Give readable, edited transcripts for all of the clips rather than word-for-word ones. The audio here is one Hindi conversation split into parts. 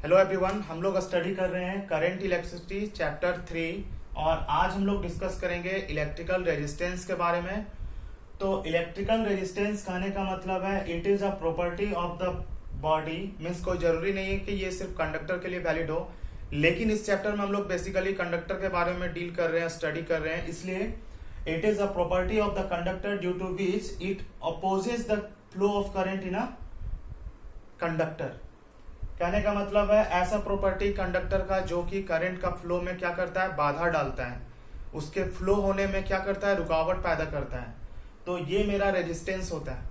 हेलो एवरीवन, हम लोग स्टडी कर रहे हैं करंट इलेक्ट्रिसिटी चैप्टर 3 और आज हम लोग डिस्कस करेंगे इलेक्ट्रिकल रेजिस्टेंस के बारे में। तो इलेक्ट्रिकल रेजिस्टेंस कहने का मतलब है it is a property of the body. Means कोई जरूरी नहीं है कि ये सिर्फ कंडक्टर के लिए वैलिड हो, लेकिन इस चैप्टर में हम लोग बेसिकली कंडक्टर के बारे में डील कर रहे हैं, स्टडी कर रहे हैं, इसलिए it is a property of the conductor due to which it opposes the flow of current in a conductor. कहने का मतलब है ऐसा प्रॉपर्टी कंडक्टर का जो कि करंट का फ्लो में क्या करता है, बाधा डालता है, उसके फ्लो होने में क्या करता है, रुकावट पैदा करता है। तो ये मेरा रेजिस्टेंस होता है।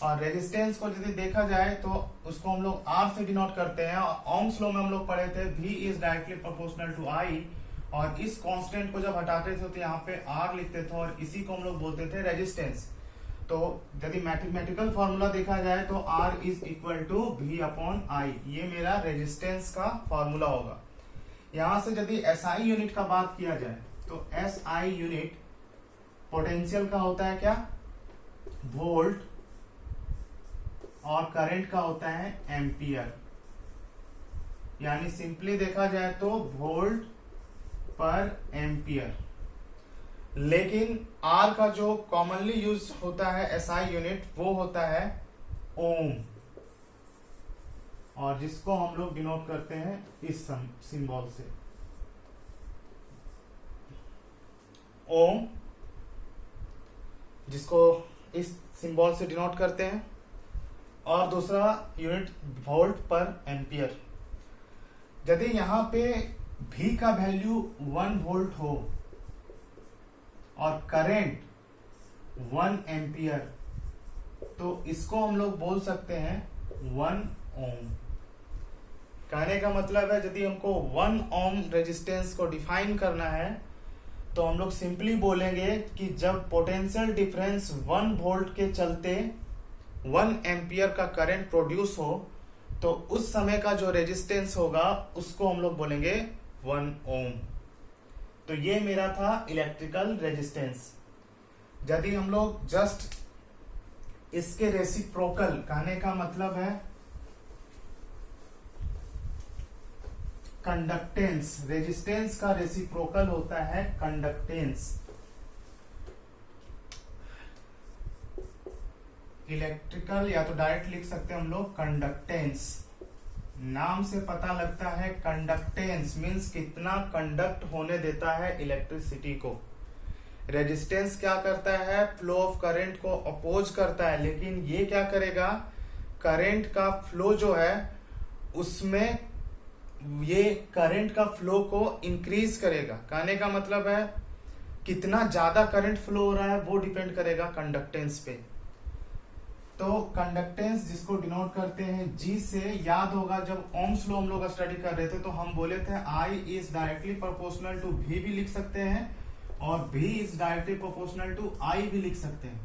और रेजिस्टेंस को यदि देखा जाए तो उसको हम लोग आर से डिनोट करते हैं। ओम्स लॉ में हम लोग पढ़े थे V is directly proportional to I, और इस कांस्टेंट को जब हटाते थे तो यहाँ पे R लिखते थे और इसी को हम लोग बोलते थे रेजिस्टेंस। तो यदि मैथमेटिकल फॉर्मूला देखा जाए तो R is equal to V upon I, ये मेरा रेजिस्टेंस का फॉर्मूला होगा। यहां से यदि SI यूनिट का बात किया जाए तो SI यूनिट पोटेंशियल का होता है क्या, वोल्ट, और करंट का होता है एम्पियर। यानी सिंपली देखा जाए तो वोल्ट पर एम्पियर। लेकिन R का जो कॉमनली यूज होता है SI यूनिट वो होता है ओम, और जिसको हम लोग डिनोट करते हैं इस सिंबल से, ओम, जिसको इस सिंबल से डिनोट करते हैं। और दूसरा यूनिट वोल्ट पर एम्पियर। यदि यहां पे V का वैल्यू 1 वोल्ट हो और करंट 1 एम्पियर, तो इसको हम लोग बोल सकते हैं 1 ओम। कहने का मतलब है यदि हमको 1 ओम रेजिस्टेंस को डिफाइन करना है तो हम लोग सिंपली बोलेंगे कि जब पोटेंशियल डिफरेंस 1 वोल्ट के चलते 1 एम्पियर का करंट प्रोड्यूस हो तो उस समय का जो रेजिस्टेंस होगा उसको हम लोग बोलेंगे 1 ओम। तो ये मेरा था इलेक्ट्रिकल रेजिस्टेंस। यदि हम लोग जस्ट इसके रेसिप्रोकल, कहने का मतलब है कंडक्टेंस, रेजिस्टेंस का रेसिप्रोकल होता है कंडक्टेंस। इलेक्ट्रिकल या तो डायरेक्ट लिख सकते हैं हम लोग कंडक्टेंस। नाम से पता लगता है कंडक्टेंस मीन्स कितना कंडक्ट होने देता है इलेक्ट्रिसिटी को। रेजिस्टेंस क्या करता है, फ्लो ऑफ करंट को अपोज करता है, लेकिन ये क्या करेगा, करंट का फ्लो जो है उसमें ये करंट का फ्लो को इंक्रीज करेगा। कहने का मतलब है कितना ज्यादा करंट फ्लो हो रहा है वो डिपेंड करेगा कंडक्टेंस पे। तो कंडक्टेंस जिसको डिनोट करते हैं G से, याद होगा जब ओम्स लॉ हम लोग स्टडी कर रहे थे तो हम बोले थे I is directly proportional to V भी लिख सकते हैं और V is directly proportional to I भी लिख सकते हैं।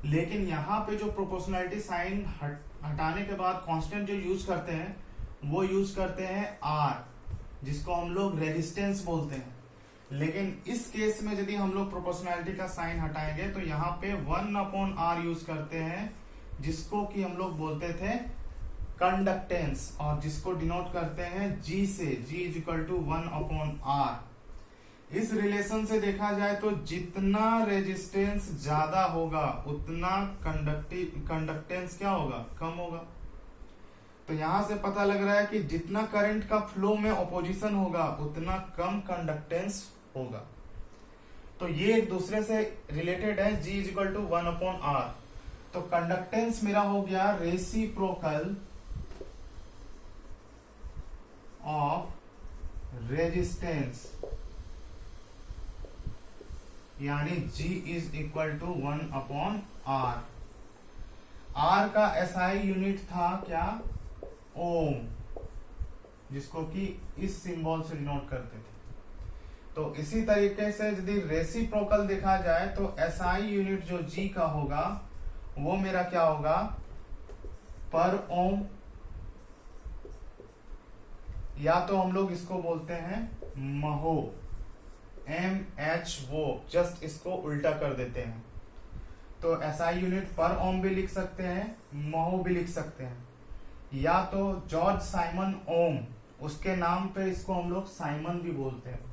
लेकिन यहाँ पे जो प्रोपोर्शनलिटी साइन हटाने के बाद कांस्टेंट जो यूज करते हैं वो यूज करते हैं R, जिसको हम लोग रेजिस्टेंस बोलते हैं। लेकिन इस केस में यदि हम लोग प्रोपोर्शनलिटी का साइन हटाएंगे तो यहाँ पे 1 अपॉन R यूज करते हैं, जिसको कि हम लोग बोलते थे कंडक्टेंस, और जिसको डिनोट करते हैं G से, G is equal to 1 upon R। इस रिलेशन से देखा जाए तो जितना रेजिस्टेंस ज्यादा होगा उतना कंडक्टेंस क्या होगा, कम होगा। तो यहां से पता लग रहा है कि जितना करंट का फ्लो में ऑपोजिशन होगा उतना कम कंडक्टेंस होगा। तो ये एक दूसरे से रिलेटेड है, G is equal to 1 upon R। तो कंडक्टेंस मेरा हो गया रेसिप्रोकल ऑफ रेजिस्टेंस, यानी G is equal to 1 upon R। R का SI यूनिट था क्या, ओम, जिसको कि इस सिंबल से डिनोट करते थे। तो इसी तरीके से यदि रेसिप्रोकल देखा जाए तो SI यूनिट जो G का होगा वो मेरा क्या होगा, पर ओम, या तो हम लोग इसको बोलते हैं महो, MH वो, जस्ट इसको उल्टा कर देते हैं। तो SI यूनिट पर ओम भी लिख सकते हैं, महो भी लिख सकते हैं। या तो जॉर्ज साइमन ओम उसके नाम पे इसको हम लोग साइमन भी बोलते हैं।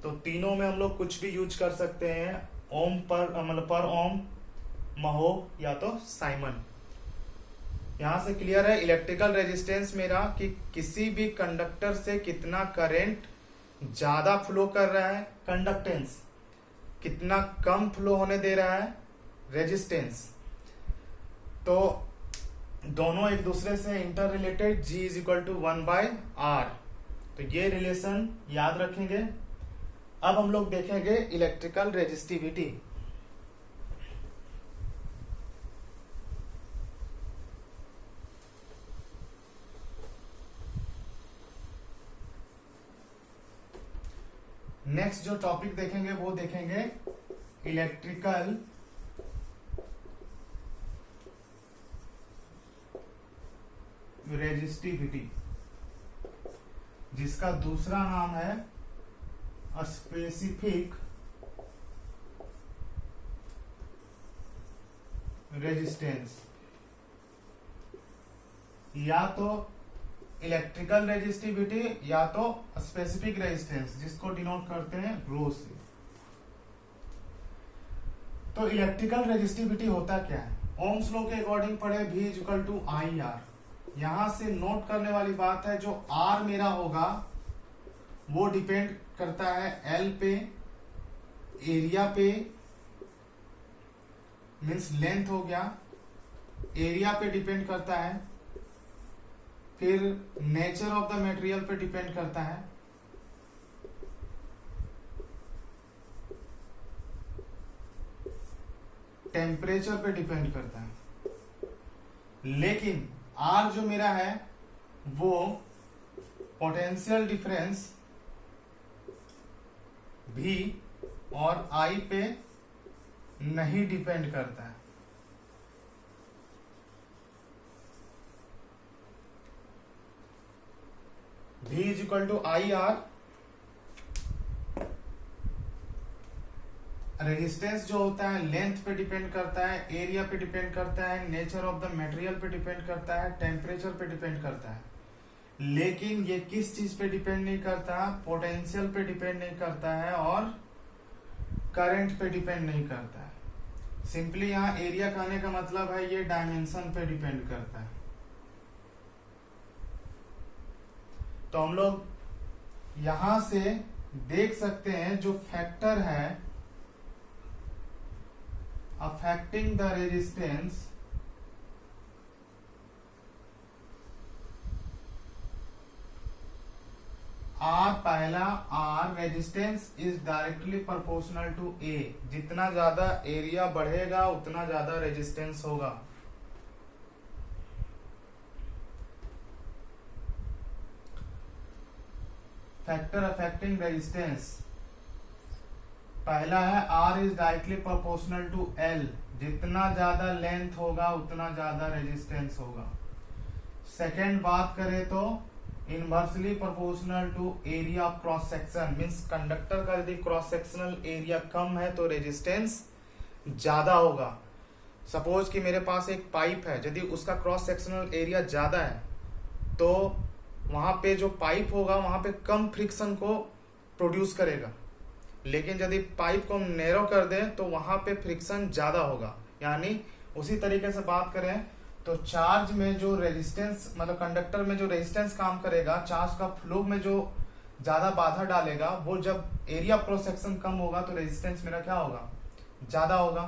तो तीनों में हम लोग कुछ भी यूज कर सकते हैं, ओम पर मतलब पर ओम, महो या तो साइमन। यहां से क्लियर है इलेक्ट्रिकल रेजिस्टेंस मेरा कि किसी भी कंडक्टर से कितना करंट ज्यादा फ्लो कर रहा है, कंडक्टेंस कितना कम फ्लो होने दे रहा है, रेजिस्टेंस। तो दोनों एक दूसरे से interrelated, G is equal to 1/R। तो ये रिलेशन याद रखेंगे। अब हम लोग देखेंगे इलेक्ट्रिकल रेजिस्टिविटी। नेक्स्ट जो टॉपिक देखेंगे वो देखेंगे इलेक्ट्रिकल रेजिस्टिविटी, जिसका दूसरा नाम है स्पेसिफिक रेजिस्टेंस, या तो इलेक्ट्रिकल रेजिस्टिविटी या तो स्पेसिफिक रेजिस्टेंस, जिसको डिनोट करते हैं रो से। तो इलेक्ट्रिकल रेजिस्टिविटी होता क्या है? ओम्स लॉ के अकॉर्डिंग पढ़े V is equal to IR। यहां से नोट करने वाली बात है, जो R मेरा होगा वो डिपेंड करता है L पे, एरिया पे, मीन्स लेंथ हो गया, एरिया पे डिपेंड करता है, फिर नेचर ऑफ द मटेरियल पे डिपेंड करता है, टेम्परेचर पे डिपेंड करता है। लेकिन R जो मेरा है वो पोटेंशियल डिफरेंस V और I पे नहीं डिपेंड करता है। V is equal to IR। Resistance जो होता है लेंथ पे डिपेंड करता है, एरिया पे डिपेंड करता है, नेचर ऑफ द मटेरियल पे डिपेंड करता है, टेम्परेचर पे डिपेंड करता है। लेकिन ये किस चीज पे डिपेंड नहीं करता? पोटेंशियल पे डिपेंड नहीं करता है और करंट पे डिपेंड नहीं करता है। सिंपली यहाँ एरिया कहने का मतलब है ये डायमेंशन पे डिपेंड करता है। तो हम लोग यहां से देख सकते हैं जो फैक्टर है अफेक्टिंग द रेजिस्टेंस, R पहला, R resistance is directly proportional to A। जितना ज्यादा एरिया बढ़ेगा उतना ज्यादा रेजिस्टेंस होगा। फैक्टर अफेक्टिंग रेजिस्टेंस पहला है R is directly proportional to L। जितना ज्यादा लेंथ होगा उतना ज्यादा रेजिस्टेंस होगा। सेकेंड बात करें तो inversely proportional to area of cross section, means conductor का यदि क्रॉस सेक्शनल एरिया कम है तो रेजिस्टेंस ज्यादा होगा। सपोज कि मेरे पास एक पाइप है, यदि उसका क्रॉस सेक्शनल एरिया ज्यादा है तो वहां पे जो पाइप होगा वहां पे कम फ्रिक्शन को प्रोड्यूस करेगा। लेकिन यदि पाइप को हम नैरो कर दें तो वहां पे फ्रिक्शन ज्यादा होगा। यानी उसी तरीके से बात करें तो चार्ज में जो रेजिस्टेंस, मतलब कंडक्टर में जो रेजिस्टेंस काम करेगा, चार्ज का फ्लो में जो ज्यादा बाधा डालेगा, वो जब एरिया क्रॉस सेक्शन कम होगा तो रेजिस्टेंस मेरा क्या होगा? ज्यादा होगा।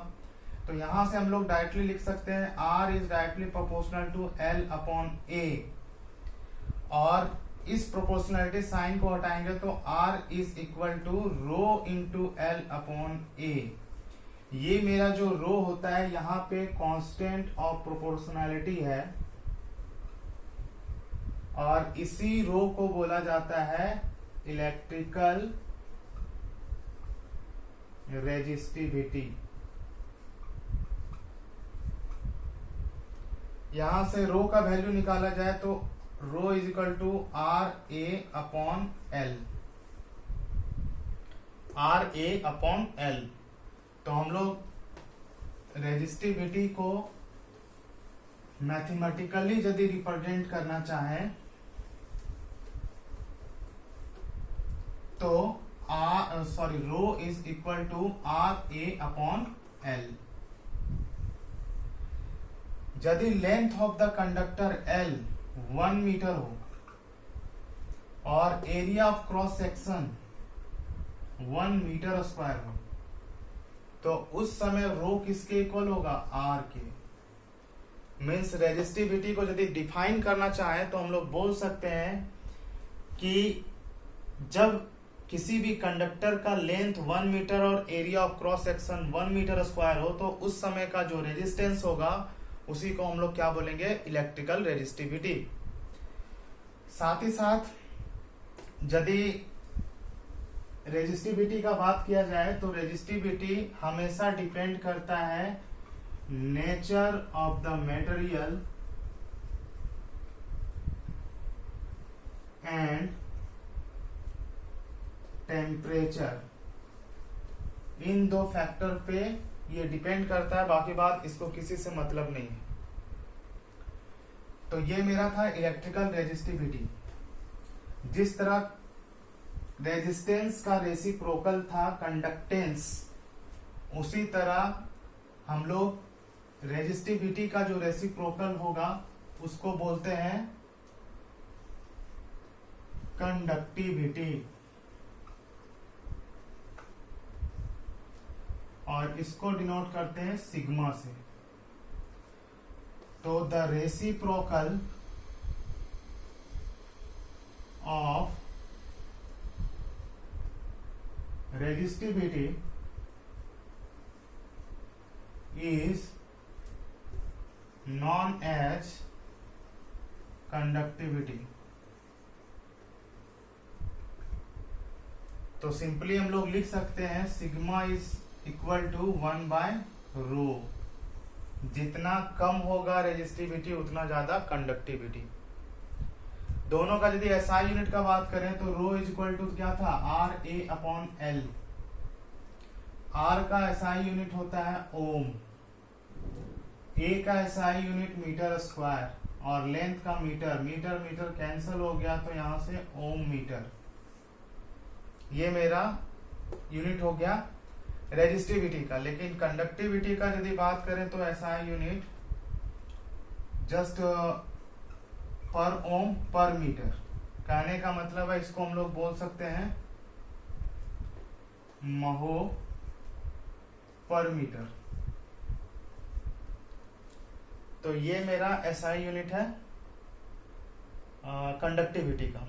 तो यहां से हम लोग डायरेक्टली लिख सकते हैं R is directly proportional to L upon A। और इस प्रोपोर्शनलिटी साइन को हटाएंगे तो R is equal to rho into L upon A। ये मेरा जो रो होता है यहाँ पे कांस्टेंट ऑफ प्रोपोर्शनैलिटी है और इसी रो को बोला जाता है इलेक्ट्रिकल रेजिस्टिविटी। यहां से रो का वैल्यू निकाला जाए तो rho is equal to RA upon L, RA upon L। तो हम लोग रेजिस्टिविटी को मैथमेटिकली यदि रिप्रेजेंट करना चाहे तो rho is equal to R A upon L. यदि length of the conductor L 1 metre हो और area of cross section 1 metre square हो, तो उस समय रो किसके इक्वल होगा? आर के। मीन्स रेजिस्टिविटी को यदि डिफाइन करना चाहे तो हम लोग बोल सकते हैं कि जब किसी भी कंडक्टर का लेंथ 1 मीटर और area of cross section 1 metre square हो, तो उस समय का जो रेजिस्टेंस होगा उसी को हम लोग क्या बोलेंगे? Electrical resistivity. साथ ही साथ यदि रेजिस्टिविटी का बात किया जाए तो रेजिस्टिविटी हमेशा डिपेंड करता है nature of the material and temperature. इन दो फैक्टर पे ये डिपेंड करता है, बाकी बात इसको किसी से मतलब नहीं है। तो ये मेरा था इलेक्ट्रिकल रेजिस्टिविटी। जिस तरह रेजिस्टेंस का रेसिप्रोकल था कंडक्टेंस, उसी तरह हम लोग रेजिस्टिविटी का जो रेसिप्रोकल होगा उसको बोलते हैं कंडक्टिविटी, और इसको डिनोट करते हैं सिग्मा से। तो the reciprocal of resistivity is known as conductivity। तो सिंपली हम लोग लिख सकते हैं सिग्मा इज इक्वल टू 1/रो। जितना कम होगा रेजिस्टिविटी उतना ज्यादा कंडक्टिविटी। दोनों का यदि एसआई यूनिट का बात करें तो रो इज इक्वल टू क्या था? R A upon L. R का एसआई यूनिट होता है ओम, ए का एसआई यूनिट मीटर स्क्वायर, और लेंथ का मीटर। मीटर मीटर कैंसिल हो गया तो यहां से ओम मीटर। ये मेरा यूनिट हो गया रेजिस्टिविटी का। लेकिन कंडक्टिविटी का यदि बात करें तो एसआई यूनिट जस्ट पर ओम पर मीटर। कहने का मतलब है इसको हम लोग बोल सकते हैं महो पर मीटर। तो ये मेरा एसआई यूनिट है कंडक्टिविटी का।